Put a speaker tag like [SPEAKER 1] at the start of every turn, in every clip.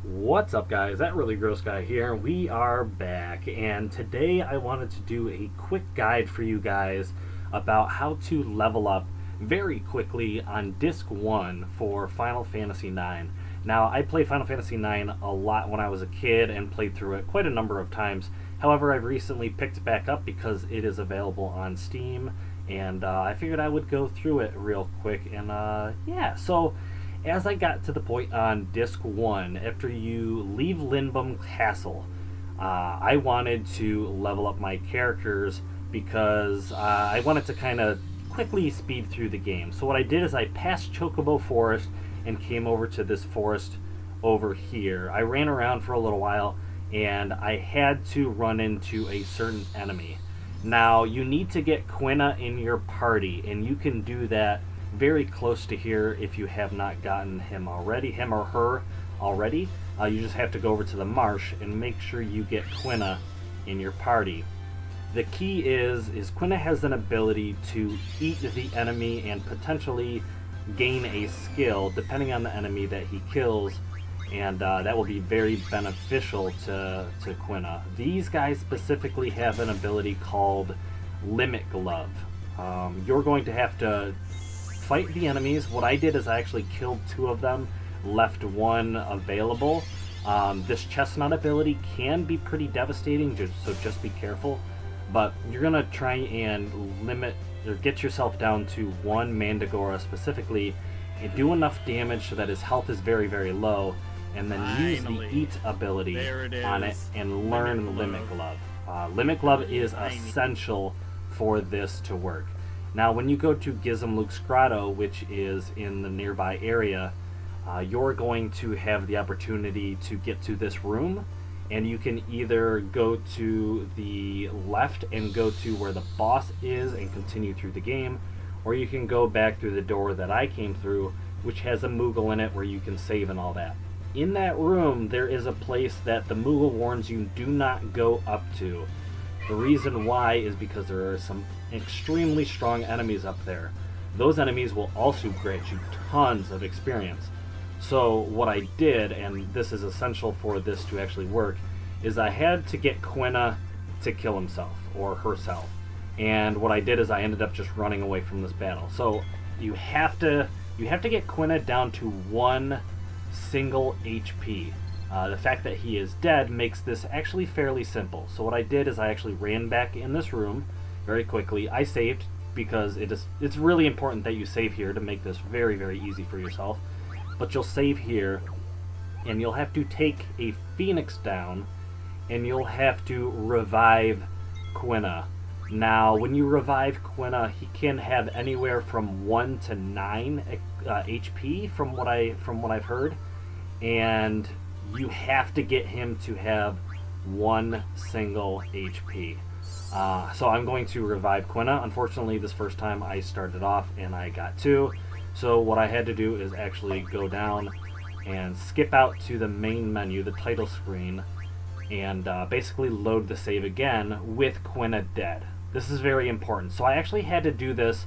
[SPEAKER 1] What's up, guys? That really gross guy here. We are back, and today I wanted to do a quick guide for you guys about how to level up very quickly on Disc 1 for Final Fantasy IX. Now, I played Final Fantasy IX a lot when I was a kid and played through it quite a number of times. However, I've recently picked it back up because it is available on Steam, and I figured I would go through it real quick. And yeah, so as I got to the point on Disc 1, after you leave Lindblum Castle, I wanted to level up my characters because I wanted to kind of quickly speed through the game. So what I did is I passed Chocobo Forest and came over to this forest over here. I ran around for a little while and I had to run into a certain enemy. Now, you need to get Quina in your party, and you can do that very close to here if you have not gotten him or her already. You just have to go over to the marsh and make sure you get Quina in your party. The key is Quina has an ability to eat the enemy and potentially gain a skill depending on the enemy that he kills, and that will be very beneficial to Quina. These guys specifically have an ability called Limit Glove. You're going to have to fight the enemies. What I did is I actually killed 2 of them, left 1 available. This chestnut ability can be pretty devastating, so just be careful. But you're gonna try and limit or get yourself down to 1 Mandragora specifically, and do enough damage so that his health is very, very low, and then use the Eat ability on it and learn Limit Glove. Limit Glove is essential for this to work. Now, when you go to Gizemluch's Grotto, which is in the nearby area, you're going to have the opportunity to get to this room, and you can either go to the left and go to where the boss is and continue through the game, or you can go back through the door that I came through, which has a Moogle in it where you can save and all that. In that room, there is a place that the Moogle warns you do not go up to. The reason why is because there are some extremely strong enemies up there. Those enemies will also grant you tons of experience. So what I did, and this is essential for this to actually work, is I had to get Quina to kill himself or herself. And what I did is I ended up just running away from this battle. So you have to get Quina down to 1 single HP. The fact that he is dead makes this actually fairly simple. So what I did is I actually ran back in this room very quickly. I saved because it's really important that you save here to make this very, very easy for yourself. But you'll save here, and you'll have to take a Phoenix down, and you'll have to revive Quina. Now, when you revive Quina, he can have anywhere from 1 to 9 HP from what I've heard, and you have to get him to have 1 single HP. So I'm going to revive Quina. Unfortunately, this first time I started off and I got 2. So what I had to do is actually go down and skip out to the main menu, the title screen, and basically load the save again with Quina dead. This is very important. So I actually had to do this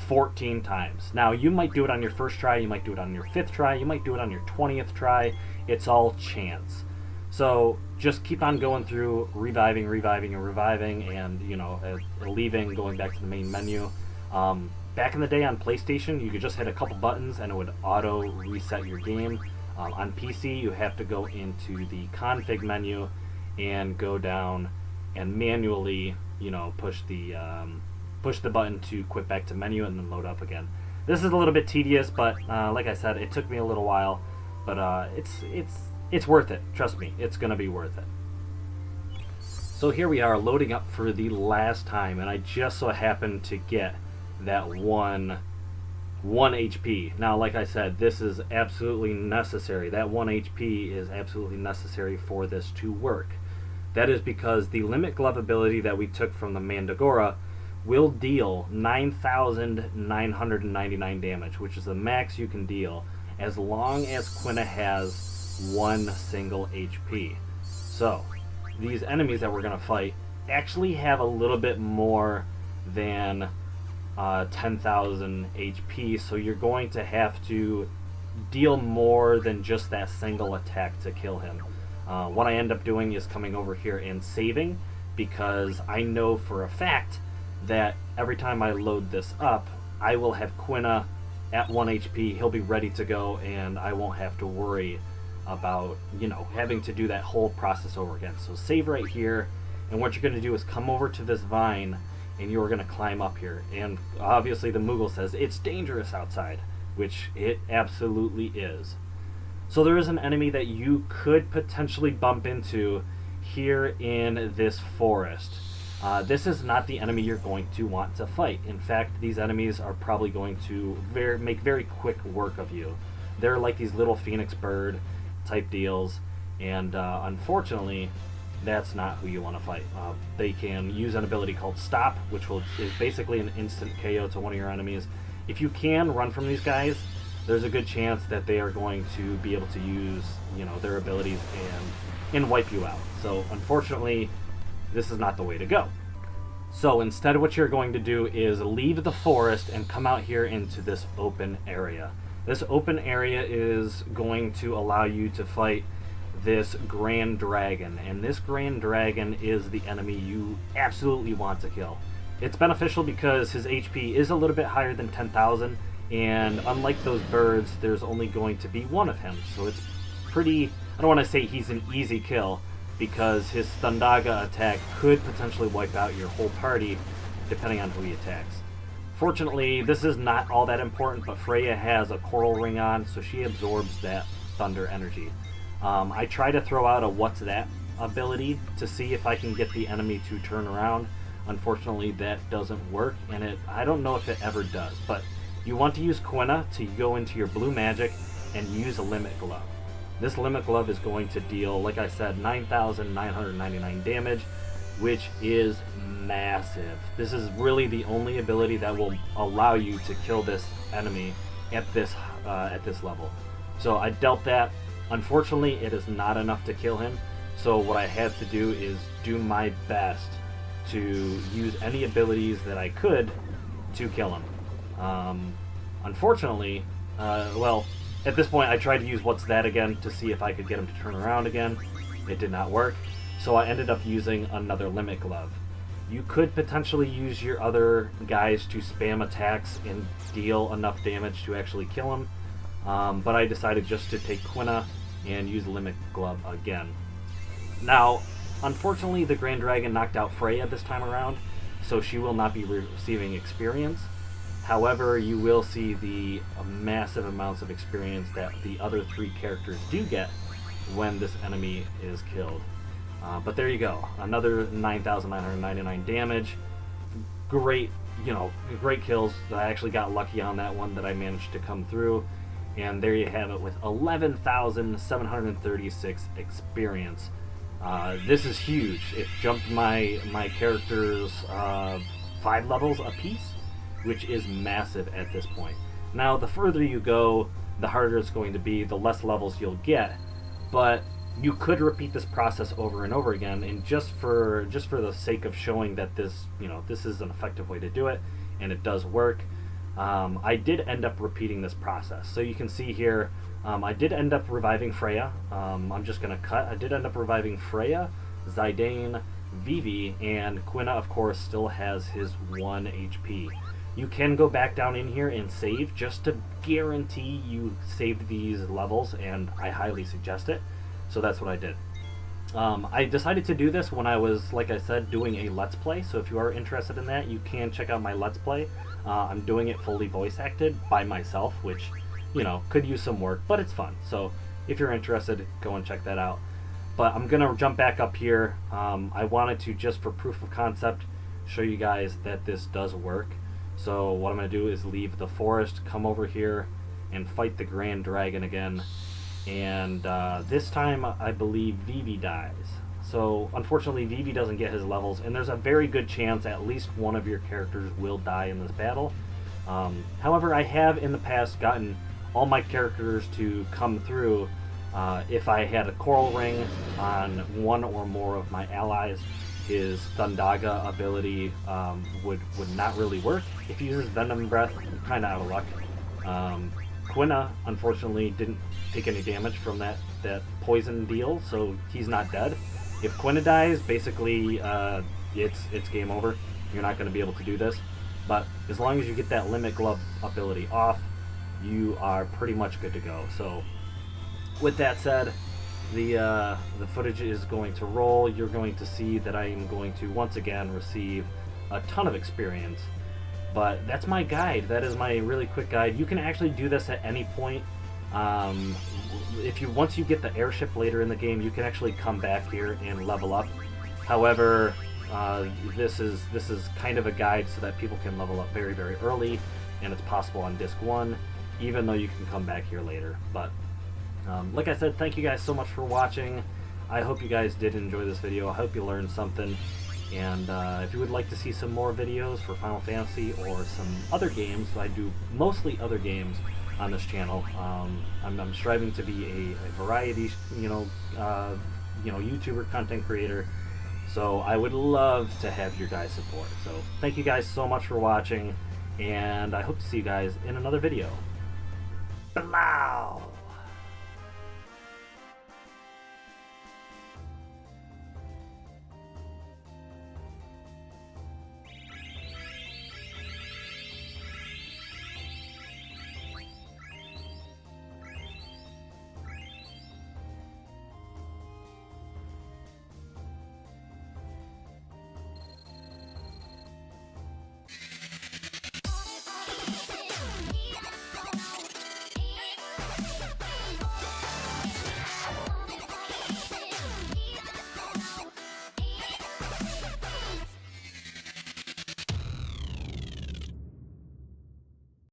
[SPEAKER 1] 14 times. Now, you might do it on your first try, you might do it on your 5th try, you might do it on your 20th try. It's all chance. So just keep on going through, reviving, and leaving, going back to the main menu. Back in the day on PlayStation, you could just hit a couple buttons and it would auto reset your game. On PC, you have to go into the config menu and go down and manually, push the button to quit back to menu and then load up again. This is a little bit tedious, but like I said, it took me a little while, but it's worth it. Trust me, it's gonna be worth it. So here we are loading up for the last time, and I just so happened to get that 1 HP. Now, like I said, this is absolutely necessary. That 1 HP is absolutely necessary for this to work. That is because the Limit Glove ability that we took from the Mandragora will deal 9,999 damage, which is the max you can deal, as long as Quina has 1 single HP. So, these enemies that we're going to fight actually have a little bit more than 10,000 HP, so you're going to have to deal more than just that single attack to kill him. What I end up doing is coming over here and saving, because I know for a fact that every time I load this up, I will have Quina at 1 HP, he'll be ready to go, and I won't have to worry about, you know, having to do that whole process over again. So save right here, and what you're going to do is come over to this vine, and you're going to climb up here. And obviously the Moogle says it's dangerous outside, which it absolutely is. So there is an enemy that you could potentially bump into here in this forest. This is not the enemy you're going to want to fight. In fact, these enemies are probably going to make very quick work of you. They're like these little phoenix bird type deals, and unfortunately, that's not who you want to fight. They can use an ability called Stop, which is basically an instant KO to one of your enemies. If you can run from these guys, there's a good chance that they are going to be able to use, you know, their abilities and wipe you out. So unfortunately, this is not the way to go. So instead, what you're going to do is leave the forest and come out here into this open area. This open area is going to allow you to fight this Grand Dragon, and this Grand Dragon is the enemy you absolutely want to kill. It's beneficial because his HP is a little bit higher than 10,000, and unlike those birds, there's only going to be one of him, so it's pretty, I don't want to say he's an easy kill, because his Thundaga attack could potentially wipe out your whole party depending on who he attacks. Fortunately, this is not all that important, but Freya has a coral ring on, so she absorbs that thunder energy. I try to throw out a What's That ability to see if I can get the enemy to turn around. Unfortunately, that doesn't work, and I don't know if it ever does, but you want to use Quina to go into your blue magic and use a Limit Glove. This Limit Glove is going to deal, like I said, 9,999 damage, which is massive. This is really the only ability that will allow you to kill this enemy at this level. So I dealt that. Unfortunately, it is not enough to kill him, so what I had to do is do my best to use any abilities that I could to kill him. Unfortunately, well, at this point I tried to use What's That again to see if I could get him to turn around again. It did not work, so I ended up using another Limit Glove. You could potentially use your other guys to spam attacks and deal enough damage to actually kill him, but I decided just to take Quina and use Limit Glove again. Now, unfortunately, the Grand Dragon knocked out Freya this time around, so she will not be receiving experience. However, you will see the massive amounts of experience that the other three characters do get when this enemy is killed. But there you go, another 9,999 damage. Great, great kills. I actually got lucky on that one that I managed to come through. And there you have it with 11,736 experience. This is huge. It jumped my characters 5 levels apiece, which is massive at this point. Now, the further you go, the harder it's going to be, the less levels you'll get. But you could repeat this process over and over again, and just for the sake of showing that this is an effective way to do it, and it does work. I did end up repeating this process. So you can see here, I did end up reviving Freya. I'm just going to cut. I did end up reviving Freya, Zidane, Vivi, and Quina, of course, still has his 1 HP. You can go back down in here and save just to guarantee you saved these levels, and I highly suggest it. So that's what I did. I decided to do this when I was, like I said, doing a Let's Play. So if you are interested in that, you can check out my Let's Play. I'm doing it fully voice acted by myself, which, could use some work, but it's fun. So if you're interested, go and check that out. But I'm going to jump back up here. I wanted to, just for proof of concept, show you guys that this does work. So what I'm going to do is leave the forest, come over here, and fight the Grand Dragon again. And this time, I believe Vivi dies. So unfortunately, Vivi doesn't get his levels, and there's a very good chance at least one of your characters will die in this battle. However, I have in the past gotten all my characters to come through if I had a coral ring on one or more of my allies. His Thundaga ability would not really work. If he uses Venom Breath, you're kind of out of luck. Quina, unfortunately, didn't take any damage from that poison deal, so he's not dead. If Quina dies, basically it's game over. You're not going to be able to do this. But as long as you get that Limit Glove ability off, you are pretty much good to go. So with that said, the footage is going to roll. You're going to see that I am going to once again receive a ton of experience. But that's my guide. That is my really quick guide. You can actually do this at any point. Once you get the airship later in the game, you can actually come back here and level up. However, this is kind of a guide so that people can level up very, very early, and it's possible on disc 1, even though you can come back here later. But like I said, thank you guys so much for watching. I hope you guys did enjoy this video. I hope you learned something. And if you would like to see some more videos for Final Fantasy or some other games, I do mostly other games on this channel. I'm striving to be a variety, YouTuber content creator. So I would love to have your guys' support. So thank you guys so much for watching, and I hope to see you guys in another video. Blow!